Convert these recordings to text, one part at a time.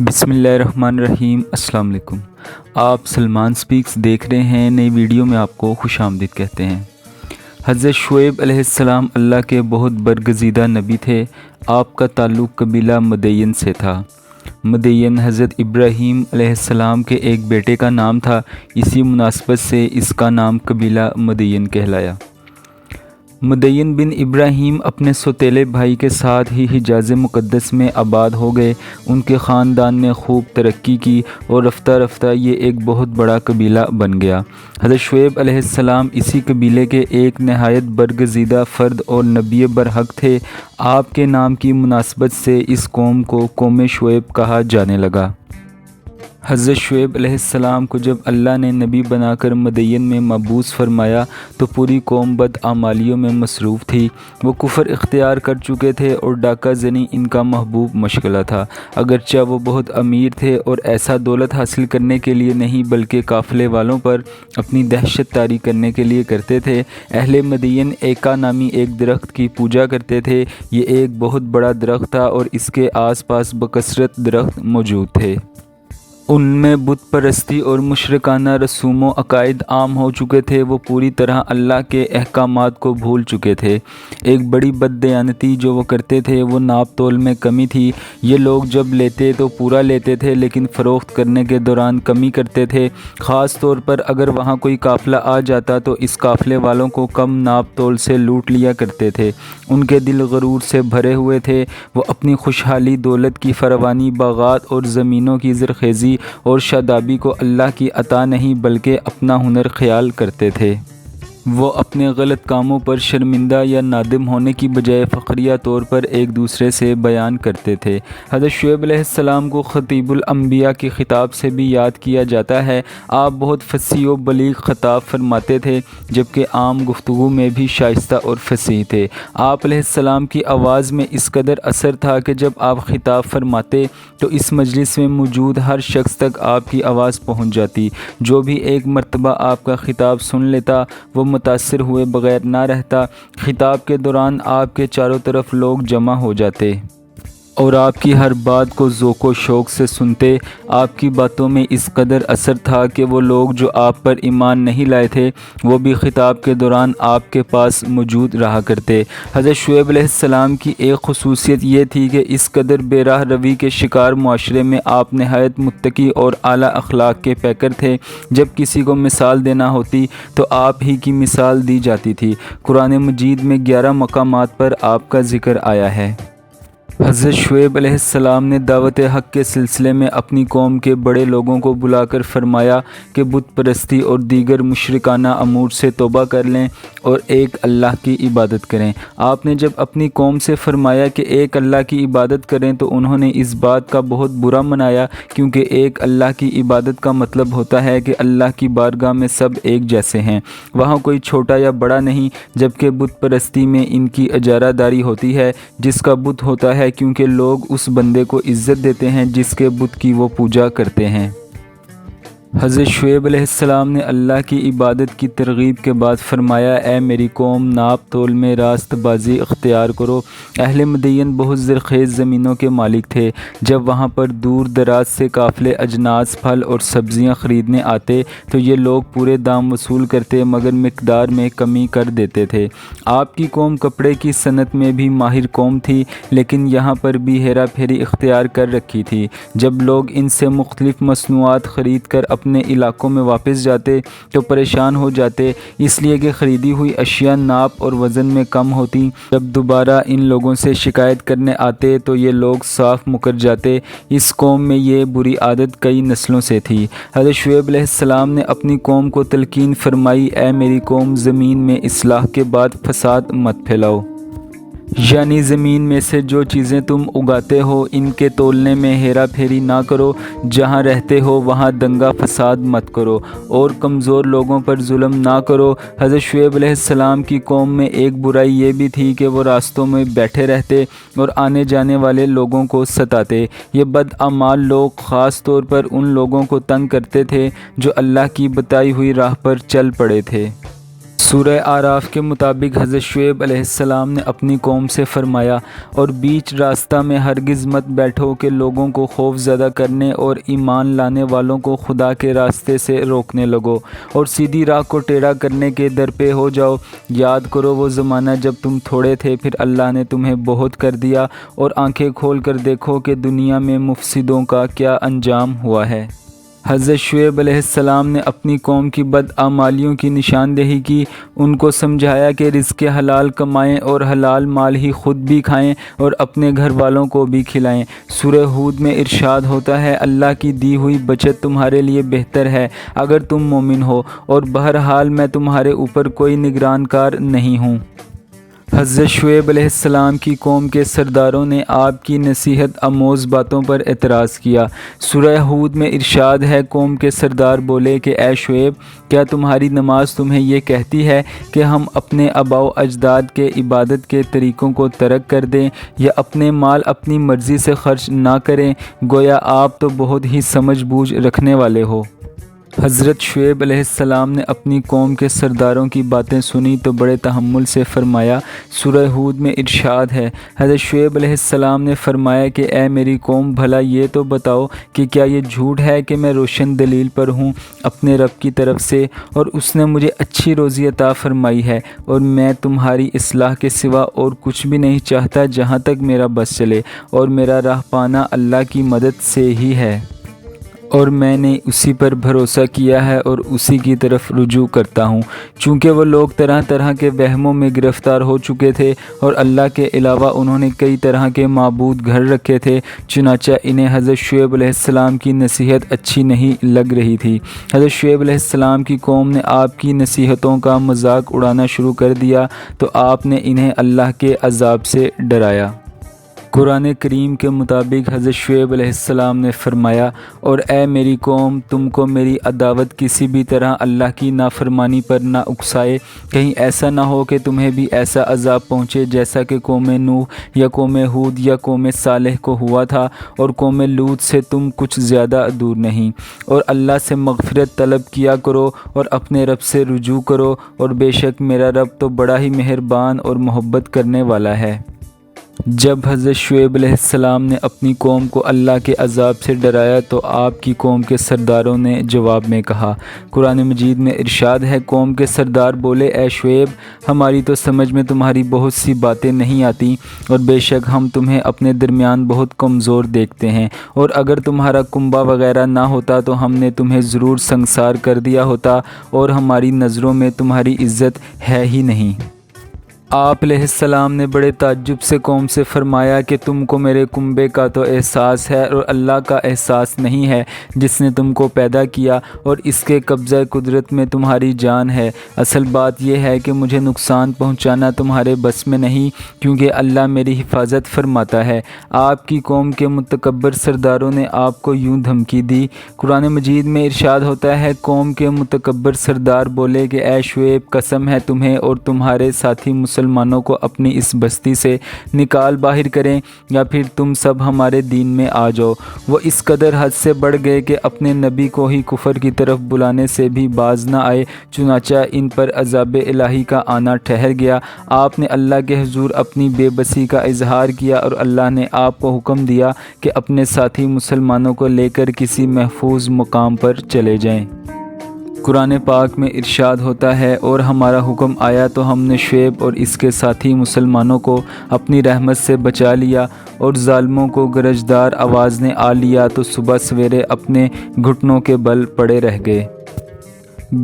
بسم اللہ الرحمن الرحیم۔ السلام علیکم۔ آپ سلمان سپیکس دیکھ رہے ہیں۔ نئی ویڈیو میں آپ کو خوش آمدید کہتے ہیں۔ حضرت شعیب علیہ السلام اللہ کے بہت برگزیدہ نبی تھے۔ آپ کا تعلق قبیلہ مدین سے تھا۔ مدین حضرت ابراہیم علیہ السلام کے ایک بیٹے کا نام تھا، اسی مناسبت سے اس کا نام قبیلہ مدین کہلایا۔ مدین بن ابراہیم اپنے سوتیلے بھائی کے ساتھ ہی حجاز مقدس میں آباد ہو گئے۔ ان کے خاندان نے خوب ترقی کی اور رفتہ رفتہ یہ ایک بہت بڑا قبیلہ بن گیا۔ حضرت شعیب علیہ السلام اسی قبیلے کے ایک نہایت برگزیدہ فرد اور نبی برحق تھے۔ آپ کے نام کی مناسبت سے اس قوم کو قوم شعیب کہا جانے لگا۔ حضرت شعیب علیہ السلام کو جب اللہ نے نبی بنا کر مدین میں مبعوث فرمایا تو پوری قوم بدعمالیوں میں مصروف تھی۔ وہ کفر اختیار کر چکے تھے اور ڈاکہ زنی ان کا محبوب مشغلہ تھا۔ اگرچہ وہ بہت امیر تھے اور ایسا دولت حاصل کرنے کے لیے نہیں بلکہ قافلے والوں پر اپنی دہشت طاری کرنے کے لیے کرتے تھے۔ اہل مدین ایکا نامی ایک درخت کی پوجا کرتے تھے۔ یہ ایک بہت بڑا درخت تھا اور اس کے آس پاس بکثرت درخت موجود تھے۔ ان میں بت پرستی اور مشرکانہ رسوم و عقائد عام ہو چکے تھے۔ وہ پوری طرح اللہ کے احکامات کو بھول چکے تھے۔ ایک بڑی بددیانتی جو وہ کرتے تھے وہ ناپ تول میں کمی تھی۔ یہ لوگ جب لیتے تو پورا لیتے تھے لیکن فروخت کرنے کے دوران کمی کرتے تھے۔ خاص طور پر اگر وہاں کوئی قافلہ آ جاتا تو اس قافلے والوں کو کم ناپ تول سے لوٹ لیا کرتے تھے۔ ان کے دل غرور سے بھرے ہوئے تھے۔ وہ اپنی خوشحالی، دولت کی فراوانی، باغات اور زمینوں کی زرخیزی اور شادابی کو اللہ کی عطا نہیں بلکہ اپنا ہنر خیال کرتے تھے۔ وہ اپنے غلط کاموں پر شرمندہ یا نادم ہونے کی بجائے فخریہ طور پر ایک دوسرے سے بیان کرتے تھے۔ حضرت شعیب علیہ السلام کو خطیب الانبیاء کے خطاب سے بھی یاد کیا جاتا ہے۔ آپ بہت فصیح و بلیغ خطاب فرماتے تھے جبکہ عام گفتگو میں بھی شائستہ اور فصیح تھے۔ آپ علیہ السلام کی آواز میں اس قدر اثر تھا کہ جب آپ خطاب فرماتے تو اس مجلس میں موجود ہر شخص تک آپ کی آواز پہنچ جاتی۔ جو بھی ایک مرتبہ آپ کا خطاب سن لیتا وہ متاثر ہوئے بغیر نہ رہتا۔ خطاب کے دوران آپ کے چاروں طرف لوگ جمع ہو جاتے اور آپ کی ہر بات کو ذوق و شوق سے سنتے۔ آپ کی باتوں میں اس قدر اثر تھا کہ وہ لوگ جو آپ پر ایمان نہیں لائے تھے وہ بھی خطاب کے دوران آپ کے پاس موجود رہا کرتے۔ حضرت شعیب علیہ السلام کی ایک خصوصیت یہ تھی کہ اس قدر بے راہ روی کے شکار معاشرے میں آپ نہایت متقی اور اعلیٰ اخلاق کے پیکر تھے۔ جب کسی کو مثال دینا ہوتی تو آپ ہی کی مثال دی جاتی تھی۔ قرآن مجید میں 11 مقامات پر آپ کا ذکر آیا ہے۔ حضرت شعیب علیہ السلام نے دعوت حق کے سلسلے میں اپنی قوم کے بڑے لوگوں کو بلا کر فرمایا کہ بت پرستی اور دیگر مشرکانہ امور سے توبہ کر لیں اور ایک اللہ کی عبادت کریں۔ آپ نے جب اپنی قوم سے فرمایا کہ ایک اللہ کی عبادت کریں تو انہوں نے اس بات کا بہت برا منایا، کیونکہ ایک اللہ کی عبادت کا مطلب ہوتا ہے کہ اللہ کی بارگاہ میں سب ایک جیسے ہیں، وہاں کوئی چھوٹا یا بڑا نہیں، جبکہ بت پرستی میں ان کی اجارہ داری ہوتی ہے۔ جس کا بت ہوتا ہے کیونکہ لوگ اس بندے کو عزت دیتے ہیں جس کے بت کی وہ پوجا کرتے ہیں۔ حضرت شعیب علیہ السلام نے اللہ کی عبادت کی ترغیب کے بعد فرمایا، اے میری قوم، ناپ تول میں راست بازی اختیار کرو۔ اہل مدین بہت زرخیز زمینوں کے مالک تھے۔ جب وہاں پر دور دراز سے قافلے اجناس، پھل اور سبزیاں خریدنے آتے تو یہ لوگ پورے دام وصول کرتے مگر مقدار میں کمی کر دیتے تھے۔ آپ کی قوم کپڑے کی صنعت میں بھی ماہر قوم تھی لیکن یہاں پر بھی ہیرا پھیری اختیار کر رکھی تھی۔ جب لوگ ان سے مختلف مصنوعات خرید کر اپنے علاقوں میں واپس جاتے تو پریشان ہو جاتے، اس لیے کہ خریدی ہوئی اشیاء ناپ اور وزن میں کم ہوتی۔ جب دوبارہ ان لوگوں سے شکایت کرنے آتے تو یہ لوگ صاف مکر جاتے۔ اس قوم میں یہ بری عادت کئی نسلوں سے تھی۔ حضرت شعیب علیہ السلام نے اپنی قوم کو تلقین فرمائی، اے میری قوم، زمین میں اصلاح کے بعد فساد مت پھیلاؤ۔ یعنی زمین میں سے جو چیزیں تم اگاتے ہو ان کے تولنے میں ہیرا پھیری نہ کرو، جہاں رہتے ہو وہاں دنگا فساد مت کرو اور کمزور لوگوں پر ظلم نہ کرو۔ حضرت شعیب علیہ السلام کی قوم میں ایک برائی یہ بھی تھی کہ وہ راستوں میں بیٹھے رہتے اور آنے جانے والے لوگوں کو ستاتے۔ یہ بدعمال لوگ خاص طور پر ان لوگوں کو تنگ کرتے تھے جو اللہ کی بتائی ہوئی راہ پر چل پڑے تھے۔ سورہ آراف کے مطابق حضرت شعیب علیہ السلام نے اپنی قوم سے فرمایا، اور بیچ راستہ میں ہرگز مت بیٹھو کہ لوگوں کو خوف زدہ کرنے اور ایمان لانے والوں کو خدا کے راستے سے روکنے لگو اور سیدھی راہ کو ٹیڑھا کرنے کے در پہ ہو جاؤ۔ یاد کرو وہ زمانہ جب تم تھوڑے تھے، پھر اللہ نے تمہیں بہت کر دیا، اور آنکھیں کھول کر دیکھو کہ دنیا میں مفسدوں کا کیا انجام ہوا ہے۔ حضرت شعیب علیہ السلام نے اپنی قوم کی بدعمالیوں کی نشاندہی کی، ان کو سمجھایا کہ رزق حلال کمائیں اور حلال مال ہی خود بھی کھائیں اور اپنے گھر والوں کو بھی کھلائیں۔ سورہ ہود میں ارشاد ہوتا ہے، اللہ کی دی ہوئی بچت تمہارے لیے بہتر ہے اگر تم مومن ہو، اور بہرحال میں تمہارے اوپر کوئی نگران کار نہیں ہوں۔ حضرت شعیب علیہ السلام کی قوم کے سرداروں نے آپ کی نصیحت آموز باتوں پر اعتراض کیا۔ سورہ ہود میں ارشاد ہے، قوم کے سردار بولے کہ اے شعیب، کیا تمہاری نماز تمہیں یہ کہتی ہے کہ ہم اپنے آباء و اجداد کے عبادت کے طریقوں کو ترک کر دیں یا اپنے مال اپنی مرضی سے خرچ نہ کریں؟ گویا آپ تو بہت ہی سمجھ بوجھ رکھنے والے ہو۔ حضرت شعیب علیہ السلام نے اپنی قوم کے سرداروں کی باتیں سنی تو بڑے تحمل سے فرمایا۔ سورہ ہود میں ارشاد ہے، حضرت شعیب علیہ السلام نے فرمایا کہ اے میری قوم، بھلا یہ تو بتاؤ کہ کیا یہ جھوٹ ہے کہ میں روشن دلیل پر ہوں اپنے رب کی طرف سے، اور اس نے مجھے اچھی روزی عطا فرمائی ہے، اور میں تمہاری اصلاح کے سوا اور کچھ بھی نہیں چاہتا جہاں تک میرا بس چلے، اور میرا راہ پانا اللہ کی مدد سے ہی ہے، اور میں نے اسی پر بھروسہ کیا ہے اور اسی کی طرف رجوع کرتا ہوں۔ چونکہ وہ لوگ طرح طرح کے وہموں میں گرفتار ہو چکے تھے، اور اللہ کے علاوہ انہوں نے کئی طرح کے معبود گھر رکھے تھے، چنانچہ انہیں حضرت شعیب علیہ السلام کی نصیحت اچھی نہیں لگ رہی تھی۔ حضرت شعیب علیہ السلام کی قوم نے آپ کی نصیحتوں کا مذاق اڑانا شروع کر دیا تو آپ نے انہیں اللہ کے عذاب سے ڈرایا۔ قرآن کریم کے مطابق حضرت شعیب علیہ السلام نے فرمایا، اور اے میری قوم، تم کو میری عداوت کسی بھی طرح اللہ کی نافرمانی پر نہ اکسائے، کہیں ایسا نہ ہو کہ تمہیں بھی ایسا عذاب پہنچے جیسا کہ قوم نوح یا قوم ہود یا قوم صالح کو ہوا تھا، اور قوم لوط سے تم کچھ زیادہ دور نہیں۔ اور اللہ سے مغفرت طلب کیا کرو اور اپنے رب سے رجوع کرو، اور بے شک میرا رب تو بڑا ہی مہربان اور محبت کرنے والا ہے۔ جب حضرت شعیب علیہ السلام نے اپنی قوم کو اللہ کے عذاب سے ڈرایا تو آپ کی قوم کے سرداروں نے جواب میں کہا۔ قرآن مجید میں ارشاد ہے، قوم کے سردار بولے، اے شعیب، ہماری تو سمجھ میں تمہاری بہت سی باتیں نہیں آتی، اور بے شک ہم تمہیں اپنے درمیان بہت کمزور دیکھتے ہیں، اور اگر تمہارا کنبہ وغیرہ نہ ہوتا تو ہم نے تمہیں ضرور سنگسار کر دیا ہوتا، اور ہماری نظروں میں تمہاری عزت ہے ہی نہیں۔ آپ علیہ السلام نے بڑے تعجب سے قوم سے فرمایا کہ تم کو میرے کنبے کا تو احساس ہے، اور اللہ کا احساس نہیں ہے جس نے تم کو پیدا کیا، اور اس کے قبضہ قدرت میں تمہاری جان ہے۔ اصل بات یہ ہے کہ مجھے نقصان پہنچانا تمہارے بس میں نہیں، کیونکہ اللہ میری حفاظت فرماتا ہے۔ آپ کی قوم کے متکبر سرداروں نے آپ کو یوں دھمکی دی۔ قرآن مجید میں ارشاد ہوتا ہے، قوم کے متکبر سردار بولے کہ اے شعیب، قسم ہے تمہیں اور تمہارے ساتھی مسلمانوں کو اپنی اس بستی سے نکال باہر کریں، یا پھر تم سب ہمارے دین میں آ جاؤ۔ وہ اس قدر حد سے بڑھ گئے کہ اپنے نبی کو ہی کفر کی طرف بلانے سے بھی باز نہ آئے، چنانچہ ان پر عذاب الہی کا آنا ٹھہر گیا۔ آپ نے اللہ کے حضور اپنی بے بسی کا اظہار کیا، اور اللہ نے آپ کو حکم دیا کہ اپنے ساتھی مسلمانوں کو لے کر کسی محفوظ مقام پر چلے جائیں۔ قرآن پاک میں ارشاد ہوتا ہے، اور ہمارا حکم آیا تو ہم نے شعیب اور اس کے ساتھی مسلمانوں کو اپنی رحمت سے بچا لیا، اور ظالموں کو گرجدار آواز نے آ لیا تو صبح سویرے اپنے گھٹنوں کے بل پڑے رہ گئے۔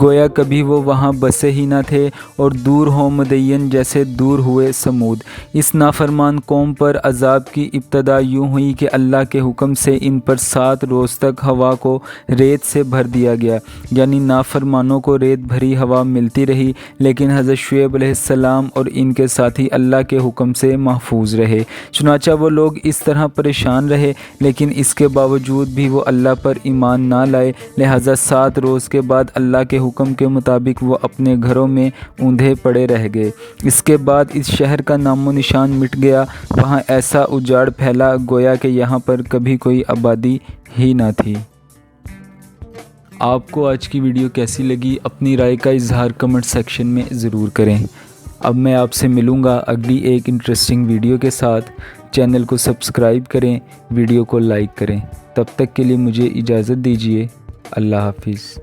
گویا کبھی وہ وہاں بسے ہی نہ تھے، اور دور ہو مدین جیسے دور ہوئے سمود۔ اس نافرمان قوم پر عذاب کی ابتدا یوں ہوئی کہ اللہ کے حکم سے ان پر 7 روز تک ہوا کو ریت سے بھر دیا گیا، یعنی نافرمانوں کو ریت بھری ہوا ملتی رہی، لیکن حضرت شعیب علیہ السلام اور ان کے ساتھی اللہ کے حکم سے محفوظ رہے۔ چنانچہ وہ لوگ اس طرح پریشان رہے، لیکن اس کے باوجود بھی وہ اللہ پر ایمان نہ لائے، لہٰذا 7 روز کے بعد اللہ کے حکم کے مطابق وہ اپنے گھروں میں اوندھے پڑے رہ گئے۔ اس کے بعد اس شہر کا نام و نشان مٹ گیا، وہاں ایسا اجاڑ پھیلا گویا کہ یہاں پر کبھی کوئی آبادی ہی نہ تھی۔ آپ کو آج کی ویڈیو کیسی لگی اپنی رائے کا اظہار کمنٹ سیکشن میں ضرور کریں۔ اب میں آپ سے ملوں گا اگلی ایک انٹرسٹنگ ویڈیو کے ساتھ۔ چینل کو سبسکرائب کریں، ویڈیو کو لائک کریں۔ تب تک کے لیے مجھے اجازت دیجیے۔ اللہ حافظ۔